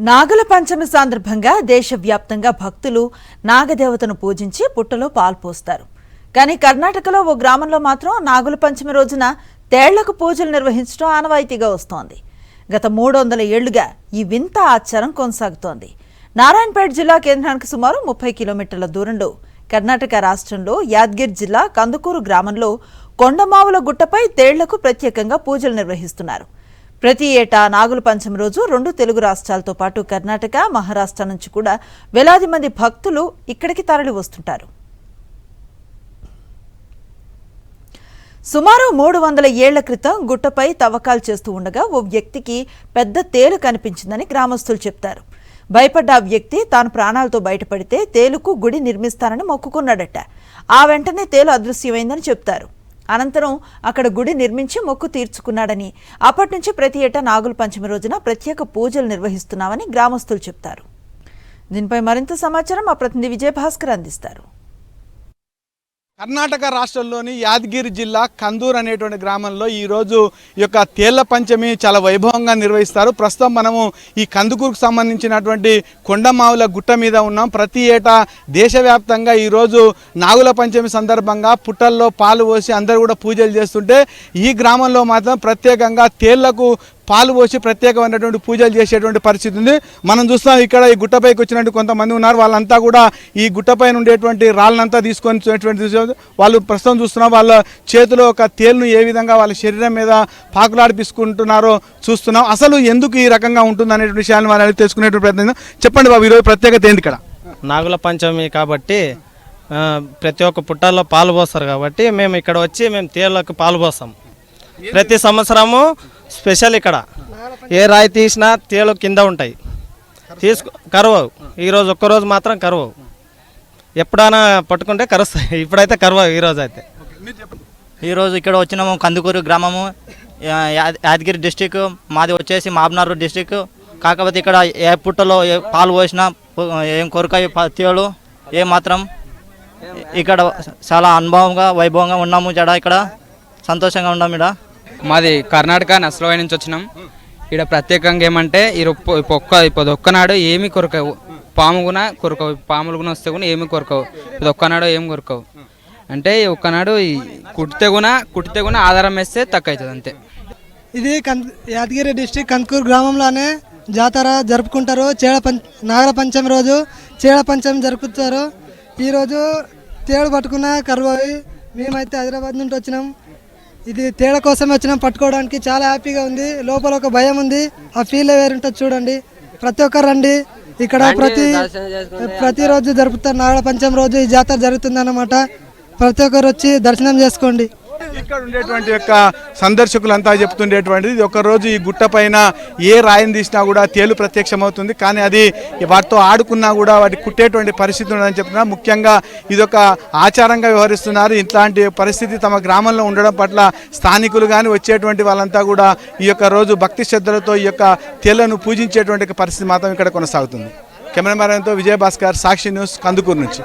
నాగుల పంచమి సందర్భంగా దేశవ్యాప్తంగా భక్తులు నాగదేవతను పూజించి పుట్టలో పాలు పోస్తారు. కానీ కర్ణాటకలో ఓ గ్రామంలో మాత్రం నాగుల పంచమి రోజున తేళ్లకు పూజలు నిర్వహించడం ఆనవాయితీగా వస్తోంది. గత 300 ఏళ్లుగా ఈ వింత ఆచారం కొనసాగుతోంది. నారాయణపేట జిల్లా కేంద్రానికి సుమారు 30 కిలోమీటర్ల దూరంలో కర్ణాటక రాష్ట్రంలో యాదగిరి జిల్లా కందుకూరు గ్రామంలో కొండమావుల గుట్టపై తేళ్లకు ప్రత్యేకంగా పూజలు నిర్వహిస్తున్నారు. ప్రతి ఏటా నాగుల పంచమి రోజు 2 తెలుగు రాష్ట్రాలతో పాటు కర్ణాటక, మహారాష్ట్ర నుంచి కూడా వేలాది మంది భక్తులు ఇక్కడికి తరలి వస్తుంటారు. సుమారు 300 ఏళ్ల క్రితం గుట్టపై తవ్వకాలు చేస్తూ ఉండగా ఓ వ్యక్తికి పెద్ద తేలు కనిపించిందని గ్రామస్తులు చెప్తారు. భయపడ్డ ఆ వ్యక్తి తాను ప్రాణాలతో బయటపడితే తేలుకు గుడి నిర్మిస్తానని మొక్కుకున్నాడట. ఆ వెంటనే తేలు అదృశ్యమైందని చెప్తారు. అనంతరం అక్కడ గుడి నిర్మించి మొక్కు తీర్చుకున్నాడని, అప్పటి నుంచి ప్రతి ఏటా నాగుల పంచమి రోజున ప్రత్యేక పూజలు నిర్వహిస్తున్నామని గ్రామస్తులు చెప్తారు. దీనిపై మరింత సమాచారం మా ప్రతినిధి విజయభాస్కర్ అందిస్తారు. కర్ణాటక రాష్ట్రంలోని యాదగిరి జిల్లా కందూర్ అనేటువంటి గ్రామంలో ఈరోజు ఈ యొక్క తేళ్ల పంచమి చాలా వైభవంగా నిర్వహిస్తారు. ప్రస్తుతం మనము ఈ కందుకూరుకు సంబంధించినటువంటి కొండమావుల గుట్ట మీద ఉన్నాం. ప్రతి ఏటా దేశవ్యాప్తంగా ఈరోజు నాగుల పంచమి సందర్భంగా పుట్టల్లో పాలు పోసి అందరూ కూడా పూజలు చేస్తుంటే ఈ గ్రామంలో మాత్రం ప్రత్యేకంగా తేళ్లకు పాలు పోసి ప్రత్యేకమైనటువంటి పూజలు చేసేటువంటి పరిస్థితి ఉంది. మనం చూస్తాం ఇక్కడ ఈ గుట్టపైకి వచ్చినట్టు కొంతమంది ఉన్నారు. వాళ్ళంతా కూడా ఈ గుట్టపైన ఉండేటువంటి రాళ్ళనంతా తీసుకొని వాళ్ళు ప్రస్తుతం చూస్తున్నాం. వాళ్ళ చేతిలో ఒక తేలును ఏ విధంగా వాళ్ళ శరీరం మీద పాకులాడిపిసుకుంటున్నారో చూస్తున్నాం. అసలు ఎందుకు ఈ రకంగా ఉంటుంది అనేటువంటి విషయాన్ని వాళ్ళు తెలుసుకునేటువంటి ప్రయత్నం. చెప్పండి బాబు, ఈరోజు ప్రత్యేకత ఏంటి ఇక్కడ? నాగుల పంచమి కాబట్టి ప్రతి ఒక్క పుట్టాల్లో పాలు పోస్తారు కాబట్టి మేము ఇక్కడ వచ్చి మేము తేళ్లకు పాలు పోస్తాం. ప్రతి సంవత్సరము స్పెషల్ ఇక్కడ ఏ రాయి తీసినా తేలు కింద ఉంటాయి, కరవవు. ఈరోజు ఒక్కరోజు మాత్రం కరవవు. ఎప్పుడైనా పట్టుకుంటే కరుస్తాయి, ఇప్పుడైతే కరవవు. ఈరోజు అయితే ఈరోజు ఇక్కడ వచ్చినాము కందుకూరు గ్రామము, యాదగిరి డిస్టిక్. మాది వచ్చేసి మాబ్నారు డిస్టిక్. కాకపోతే ఇక్కడ ఏ పుట్టలో ఏ పాలు పోసినా ఏం కొరకాయ తేలు ఏ మాత్రం ఇక్కడ చాలా అనుభవంగా వైభవంగా ఉన్నాము. ఇక్కడ సంతోషంగా ఉన్నాము. మాది కర్ణాటక నస్లోయ నుంచి వచ్చినాం. ఇక్కడ ప్రత్యేకంగా ఏమంటే ఇప్పుడు ఒక్కనాడు ఏమి కొరకవు, పాము కూడా కొరకవు, పాములు కూడా వస్తే కూడా ఏమి కొరకవు. ఇది ఒక్కనాడు ఏమి కొరకవు అంటే ఒక్కనాడు కుట్టితే కూడా ఆధారం వేస్తే తక్కువ అవుతుంది అంతే. ఇది యాదగిరి డిస్టిక్ కందుకూరు గ్రామంలోనే జాతర జరుపుకుంటారు. నాగల పంచమి రోజు చేడ పంచమి జరుపుతారు. ఈరోజు తేడు పట్టుకున్న కరువవి. మేమైతే హైదరాబాద్ నుండి వచ్చినాం. ఇది తేడ కోసమే వచ్చినాం పట్టుకోవడానికి. చాలా హ్యాపీగా ఉంది. లోపల ఒక భయం ఉంది. ఆ ఫీల్ వేరుంటుంది. చూడండి, ప్రతి ఒక్కరు రండి. ఇక్కడ ప్రతిరోజు జరుపుతారు. నాగల పంచమి రోజు ఈ జాతర జరుగుతుంది అన్నమాట. ప్రతి ఒక్కరు వచ్చి దర్శనం చేసుకోండి. ఇక్కడ ఉండేటువంటి యొక్క సందర్శకులంతా చెప్తుండేటువంటిది ఇది ఒకరోజు ఈ గుట్ట పైన ఏ రాయిని తీసినా కూడా తేలు ప్రత్యక్షమవుతుంది. కానీ అది వాటితో ఆడుకున్నా కూడా వాటి కుట్టేటువంటి పరిస్థితి ఉందని చెప్తున్నారు. ముఖ్యంగా ఇదొక ఆచారంగా వ్యవహరిస్తున్నారు. ఇట్లాంటి పరిస్థితి తమ గ్రామంలో ఉండడం పట్ల స్థానికులు కానీ వచ్చేటువంటి వాళ్ళంతా కూడా ఈ యొక్క రోజు భక్తి శ్రద్ధలతో ఈ యొక్క తేళ్లను పూజించేటువంటి పరిస్థితి మాత్రం ఇక్కడ కొనసాగుతుంది. కెమెరామెన్తో విజయభాస్కర్, సాక్షి న్యూస్, కందుకూరు నుంచి.